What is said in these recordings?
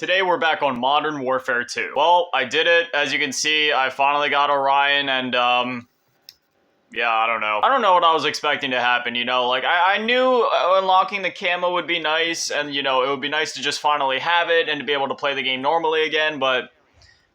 Today we're back on Modern Warfare 2. Well, I did it. As you can see, I finally got Orion and, yeah, I don't know. I don't know what I was expecting to happen, you know? Like, I knew unlocking the camo would be nice, and, you know, it would be nice to just finally have it and to be able to play the game normally again, but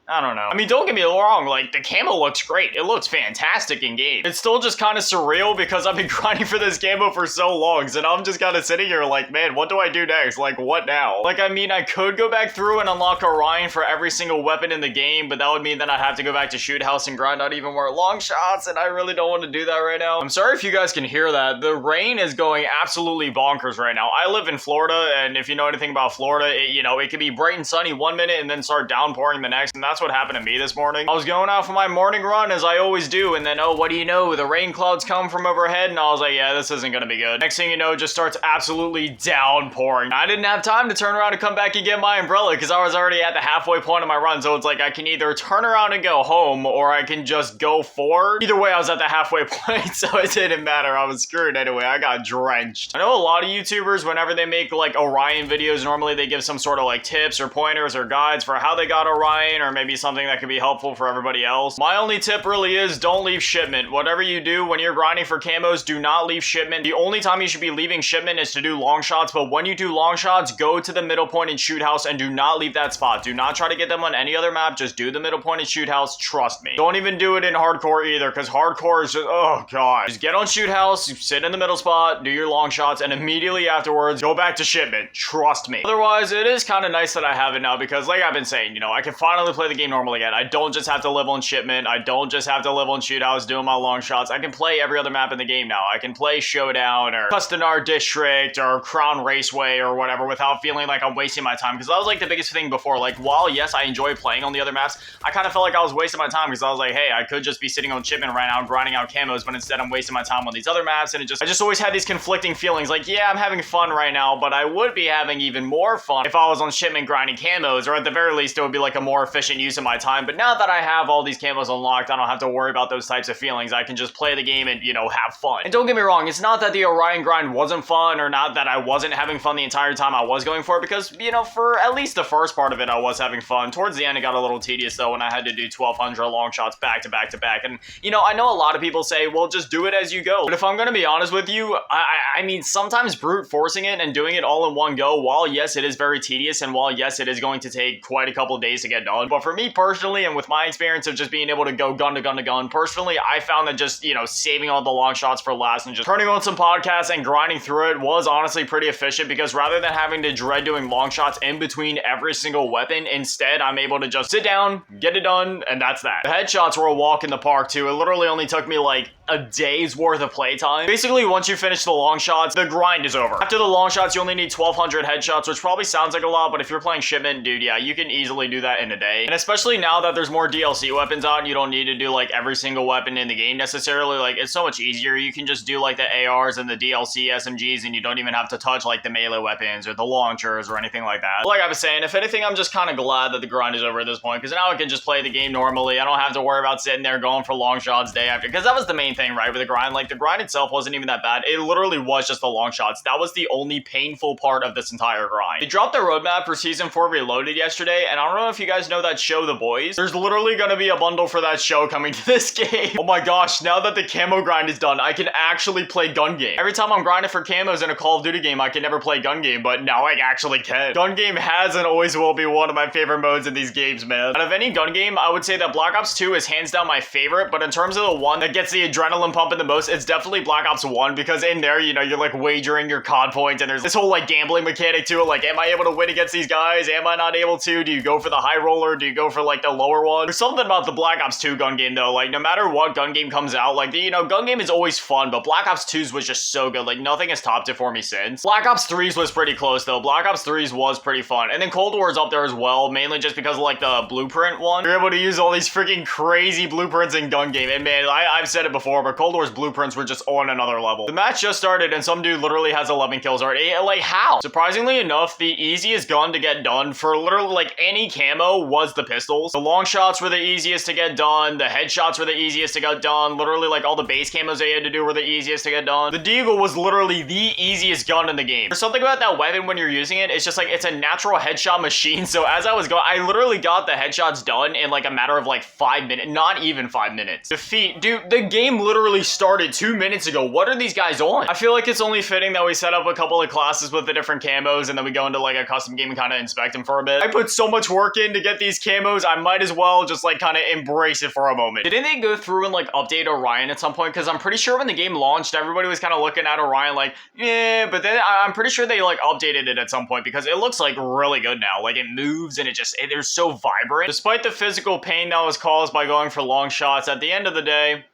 I don't know. I mean, don't get me wrong, like, the camo looks great. It looks fantastic in game. It's still just kind of surreal because I've been grinding for this camo for so long, so now I'm just kind of sitting here like, man, what do I do next? Like, what now? Like, I mean, I could go back through and unlock Orion for every single weapon in the game, but that would mean that I'd have to go back to Shoot House and grind out even more long shots, and I really don't want to do that right now. I'm sorry if you guys can hear that. The rain is going absolutely bonkers right now. I live in Florida, and if you know anything about Florida, it can be bright and sunny one minute and then start downpouring the next, and that's what happened to me this morning. I was going out for my morning run as I always do, and then, oh, what do you know? The rain clouds come from overhead, and I was like, yeah, this isn't gonna be good. Next thing you know, it just starts absolutely downpouring. I didn't have time to turn around and come back and get my umbrella because I was already at the halfway point of my run, so it's like I can either turn around and go home, or I can just go forward. Either way, I was at the halfway point, so it didn't matter. I was screwed anyway. I got drenched. I know a lot of YouTubers, whenever they make, like, Orion videos, normally they give some sort of, like, tips or pointers or guides for how they got Orion, or maybe something that could be helpful for everybody else. My only tip really is don't leave shipment. Whatever you do when you're grinding for camos, do not leave shipment. The only time you should be leaving shipment is to do long shots, but when you do long shots, go to the middle point and Shoot House and do not leave that spot. Do not try to get them on any other map. Just do the middle point and Shoot House. Trust me. Don't even do it in hardcore either, because hardcore is just, oh god. Just get on Shoot House, sit in the middle spot, do your long shots, and immediately afterwards, go back to shipment. Trust me. Otherwise, it is kind of nice that I have it now, because like I've been saying, you know, I can finally play the game normal again. I don't just have to live on shipment. I don't just have to live on Shoot House doing my long shots. I can play every other map in the game now. I can play Showdown or Custonar District or Crown Raceway or whatever without feeling like I'm wasting my time, because that was like the biggest thing before. Like, while yes, I enjoy playing on the other maps, I kind of felt like I was wasting my time because I was like, hey, I could just be sitting on shipment right now grinding out camos, but instead I'm wasting my time on these other maps, and I just always had these conflicting feelings. Like, yeah, I'm having fun right now, but I would be having even more fun if I was on shipment grinding camos, or at the very least it would be like a more efficient use of my time. But now that I have all these camos unlocked, I don't have to worry about those types of feelings. I can just play the game and, you know, have fun. And don't get me wrong, it's not that the Orion grind wasn't fun, or not that I wasn't having fun the entire time I was going for it, because, you know, for at least the first part of it, I was having fun. Towards the end, it got a little tedious, though, when I had to do 1,200 long shots back to back to back. And, you know, I know a lot of people say, well, just do it as you go. But if I'm gonna be honest with you, I mean, sometimes brute forcing it and doing it all in one go, while, yes, it is very tedious, and while, yes, it is going to take quite a couple days to get done, but for me personally, and with my experience of just being able to go gun to gun to gun, personally, I found that just, you know, saving all the long shots for last and just turning on some podcasts and grinding through it was honestly pretty efficient, because rather than having to dread doing long shots in between every single weapon, instead I'm able to just sit down, get it done, and that's that. The headshots were a walk in the park too. It literally only took me like a day's worth of playtime. Basically, once you finish the long shots, the grind is over. After the long shots, you only need 1,200 headshots, which probably sounds like a lot, but if you're playing shipment, dude, yeah, you can easily do that in a day. And especially now that there's more DLC weapons out and you don't need to do like every single weapon in the game necessarily, like, it's so much easier. You can just do like the ARs and the DLC SMGs, and you don't even have to touch like the melee weapons or the launchers or anything like that. But like I was saying, if anything, I'm just kind of glad that the grind is over at this point, because now I can just play the game normally. I don't have to worry about sitting there going for long shots day after, because that was the main thing, right, with the grind. Like, the grind itself wasn't even that bad. It literally was just the long shots. That was the only painful part of this entire grind. They dropped the roadmap for Season 4 Reloaded yesterday, and I don't know if you guys know that show, The Boys. There's literally gonna be a bundle for that show coming to this game. Oh my gosh, now that the camo grind is done, I can actually play gun game. Every time I'm grinding for camos in a Call of Duty game, I can never play gun game, but now I actually can. Gun game has and always will be one of my favorite modes in these games, man. Out of any gun game, I would say that Black Ops 2 is hands down my favorite, but in terms of the one that gets the adrenaline pumping the most, it's definitely Black Ops 1, because in there, you know, you're like wagering your COD points, and there's this whole like gambling mechanic to it. Like, am I able to win against these guys? Am I not able to? Do you go for the high roller? Do you go for like the lower one? There's something about the Black Ops 2 gun game though, like no matter what gun game comes out, like, you know, gun game is always fun, but Black Ops 2's was just so good. Like, nothing has topped it for me since. Black Ops 3's was pretty close though. Black Ops 3's was pretty fun. And then Cold War's up there as well, mainly just because of like the blueprint one. You're able to use all these freaking crazy blueprints in gun game. And man, I've said it before, War, but Cold War's blueprints were just on another level. The match just started and some dude literally has 11 kills already. Like, how? Surprisingly enough, the easiest gun to get done for literally like any camo was the pistols. The long shots were the easiest to get done. The headshots were the easiest to get done. Literally, like, all the base camos they had to do were the easiest to get done. The Deagle was literally the easiest gun in the game. There's something about that weapon when you're using it. It's just like, it's a natural headshot machine. So as I was going, I literally got the headshots done in like a matter of like 5 minutes. Not even 5 minutes. Defeat. Dude, the game literally started 2 minutes ago. What are these guys on? I feel like it's only fitting that we set up a couple of classes with the different camos and then we go into like a custom game and kind of inspect them for a bit. I put so much work in to get these camos, I might as well just like kind of embrace it for a moment. Didn't they go through and like update Orion at some point? Because I'm pretty sure when the game launched, everybody was kind of looking at Orion like, yeah, but then I'm pretty sure they like updated it at some point because it looks like really good now. Like, it moves and they're so vibrant. Despite the physical pain that was caused by going for long shots, at the end of the day,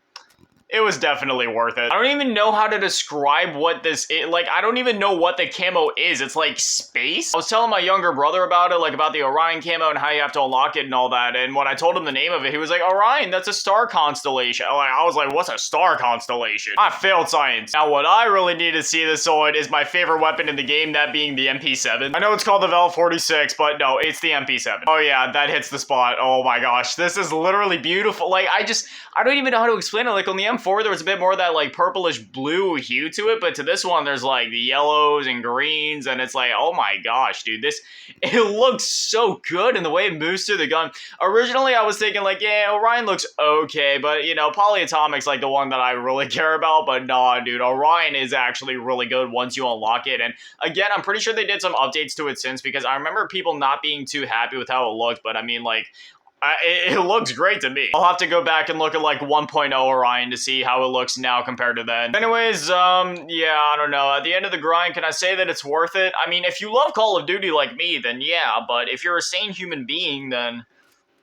it was definitely worth it. I don't even know how to describe what this is. Like, I don't even know what the camo is. It's like space. I was telling my younger brother about it, like about the Orion camo and how you have to unlock it and all that. And when I told him the name of it, he was like, Orion, that's a star constellation. I was like, what's a star constellation? I failed science. Now, what I really need to see this on is my favorite weapon in the game, that being the MP7. I know it's called the Vel 46, but no, it's the MP7. Oh yeah, that hits the spot. Oh my gosh, this is literally beautiful. Like, I don't even know how to explain it. Like, on the M4, there was a bit more of that like purplish blue hue to it, but to this one there's like the yellows and greens, and it's like, oh my gosh, dude, it looks so good in the way it moves through the gun. Originally I was thinking like, yeah, Orion looks okay, but you know, Polyatomic's like the one that I really care about, but nah, dude, Orion is actually really good once you unlock it. And again, I'm pretty sure they did some updates to it since, because I remember people not being too happy with how it looked, but I mean, like, it looks great to me. I'll have to go back and look at like 1.0 Orion to see how it looks now compared to then. Anyways, yeah, I don't know. At the end of the grind, can I say that it's worth it? I mean, if you love Call of Duty like me, then yeah, but if you're a sane human being, then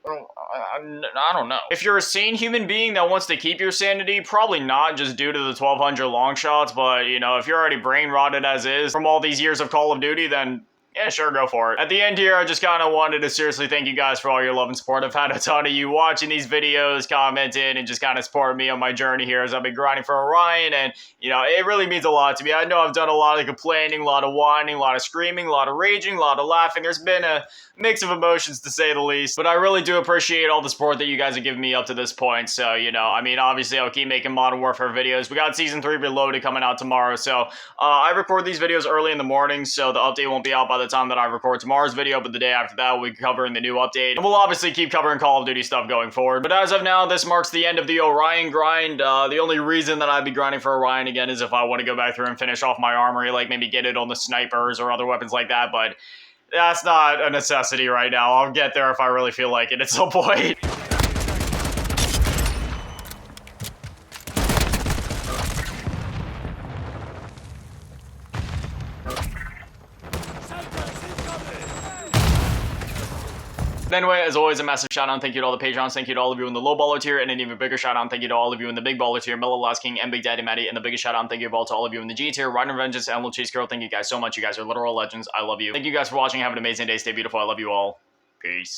I don't know. If you're a sane human being that wants to keep your sanity, probably not, just due to the 1200 long shots, but you know, if you're already brain rotted as is from all these years of Call of Duty, then yeah, sure, go for it. At the end here, I just kind of wanted to seriously thank you guys for all your love and support. I've had a ton of you watching these videos, commenting, and just kind of supporting me on my journey here as I've been grinding for Orion, and, you know, it really means a lot to me. I know I've done a lot of complaining, a lot of whining, a lot of screaming, a lot of raging, a lot of laughing. There's been a mix of emotions, to say the least, but I really do appreciate all the support that you guys have given me up to this point. So, you know, I mean, obviously, I'll keep making Modern Warfare videos. We got Season 3 Reloaded coming out tomorrow, so I record these videos early in the morning, so the update won't be out by the time that I record tomorrow's video, but the day after that, we'll be covering the new update. And we'll obviously keep covering Call of Duty stuff going forward. But as of now, this marks the end of the Orion grind. The only reason that I'd be grinding for Orion again is if I want to go back through and finish off my armory, like maybe get it on the snipers or other weapons like that, but that's not a necessity right now. I'll get there if I really feel like it at some point. Anyway, as always, a massive shout out and thank you to all the Patreons, thank you to all of you in the low baller tier, and an even bigger shout out and thank you to all of you in the big baller tier, Mellow Last King and Big Daddy Matty, and the biggest shout out and thank you to all of you in the G tier, Riding Vengeance and Little Cheese Girl. Thank you guys so much. You guys are literal legends. I love you. Thank you guys for watching. Have an amazing day. Stay beautiful. I love you all. Peace.